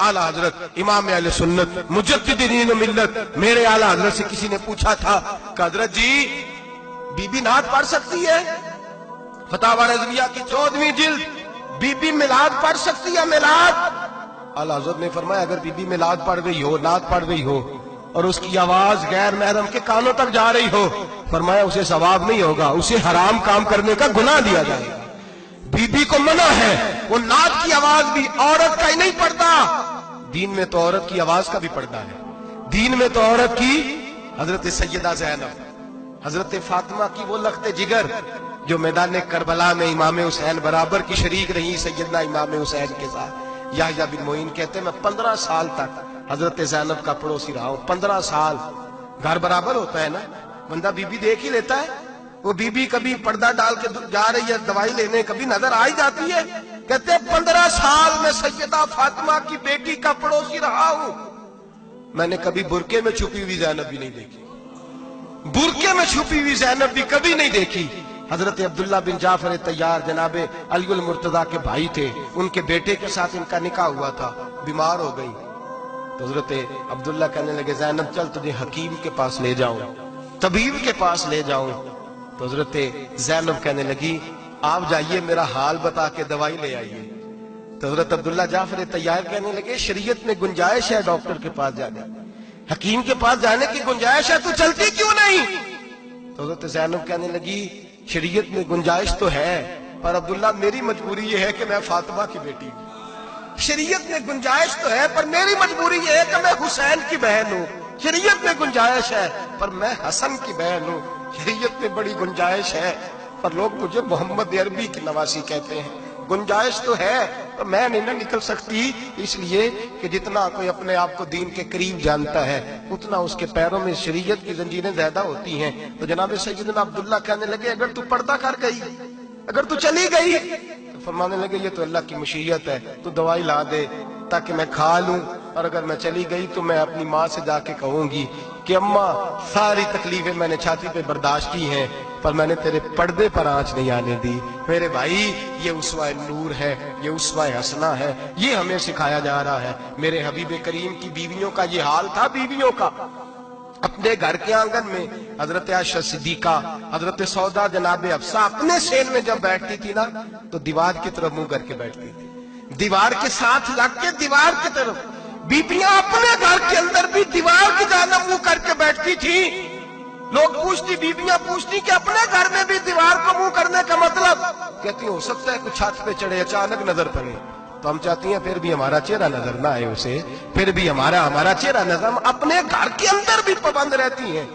आला हजरत इमाम अहले सुन्नत मुजद्दिदीन मिल्लत मेरे आला हजरत से किसी ने पूछा था कि हजरत जी बीबी नात पढ़ सकती है? फतावा रज़विया की 14वीं जिल्द, बीबी मिलाद पढ़ सकती है? मिलाद। आला हजरत ने फरमाया अगर बीबी मिलाद पढ़ गई हो, नात पढ़ गई हो और उसकी आवाज गैर महरम के कानों तक जा रही हो, फरमाया उसे सवाब नहीं होगा, उसे हराम काम करने का गुनाह दिया जाएगा। बीबी को मना है, वो नात की आवाज भी औरत का ही नहीं पढ़ता, दीन में तो औरत की आवाज का भी पढ़ता है। दीन में तो औरत की हजरत सैयदा ज़ैनब, हजरत फातिमा की वो लख्ते जिगर जो मैदान करबला में इमाम हुसैन बराबर की शरीक रही सैयदना इमाम हुसैन के साथ। याह्या बिन मोइन कहते हैं मैं 15 साल तक हजरत ज़ैनब का पड़ोसी रहा हूं। 15 साल। घर बराबर होता है ना, बंदा बीबी देख ही लेता है। वो बीबी कभी पर्दा डाल के जा रही है दवाई लेने, कभी नजर आ ही जाती है। कहते 15 साल में सैयदा फातिमा की बेटी का पड़ोसी रहा हूं, मैंने कभी बुरके में छुपी हुई ज़ैनब भी नहीं देखी। बुरके में छुपी हुई ज़ैनब भी कभी नहीं देखी। हजरत अब्दुल्ला बिन जाफर तैयार जनाबे अली मुर्तजा के भाई थे, उनके बेटे के साथ इनका निकाह हुआ था, बीमार हो गई तो हजरत अब्दुल्ला कहने लगे ज़ैनब चल तुझे हकीम के पास ले जाऊं, तबीब के पास ले जाऊं। तो हजरत ज़ैनब कहने लगी आप जाइए मेरा हाल बता के दवाई ले आइए। तो हजरत अब्दुल्ला जाफर तैयार कहने लगे शरीयत में गुंजाइश है डॉक्टर के पास जाने, हकीम के पास जाने की गुंजाइश है, तू चलती क्यों नहीं? तो हजरत ज़ैनब कहने लगी शरीयत में गुंजाइश तो है पर अब्दुल्ला मेरी मजबूरी ये है कि मैं फातिमा की बेटी हूं। शरीयत में गुंजाइश तो है पर मेरी मजबूरी ये है कि मैं हुसैन की बहन हूं। शरीयत में गुंजाइश है पर मैं हसन की बहन हूं। शरीयत में बड़ी गुंजाइश है पर लोग मुझे मोहम्मद अरबी की नवासी कहते हैं। गुंजाइश तो है तो मैं नहीं ना निकल सकती, इसलिए कि जितना कोई अपने आप को दीन के करीब जानता है उतना उसके पैरों में शरीयत की जंजीरें ज्यादा होती हैं। तो जनाब सैयदना अब्दुल्ला कहने लगे अगर तू पर्दा कर गई, अगर तू चली गई, तो फरमाने लगे ये तो अल्लाह की मशीयत है, तू दवाई ला दे ताकि मैं खा लूं, और अगर मैं चली गई तो मैं अपनी माँ से जाके कहूंगी कि अम्मा सारी तकलीफें मैंने छाती पे बर्दाश्त की हैं पर मैंने तेरे पर्दे पर आंच नहीं आने दी। मेरे भाई ये उसवा नूर है, ये उसवा हसना है, ये हमें सिखाया जा रहा है। मेरे हबीब करीम की बीवियों का ये हाल था। बीवियों का अपने घर के आंगन में हजरत आयशा सिद्दीका, हजरत सौदा जनाब हफ्सा अपने सेन में जब बैठती थी ना तो दीवार की तरफ मुंह करके बैठती थी, दीवार के साथ लग के दीवार की तरफ। बीबियां अपने घर के अंदर भी दीवार की जानब मुंह करके बैठती थी। लोग पूछती, बीबियां पूछती कि अपने घर में भी दीवार को मुंह करने का मतलब? कहती हो सकता है कुछ छत पे चढ़े अचानक नजर पड़े, तो हम चाहती हैं फिर भी हमारा चेहरा नजर ना आए उसे, फिर भी हमारा चेहरा नजर, हम अपने घर के अंदर भी पाबंद रहती हैं।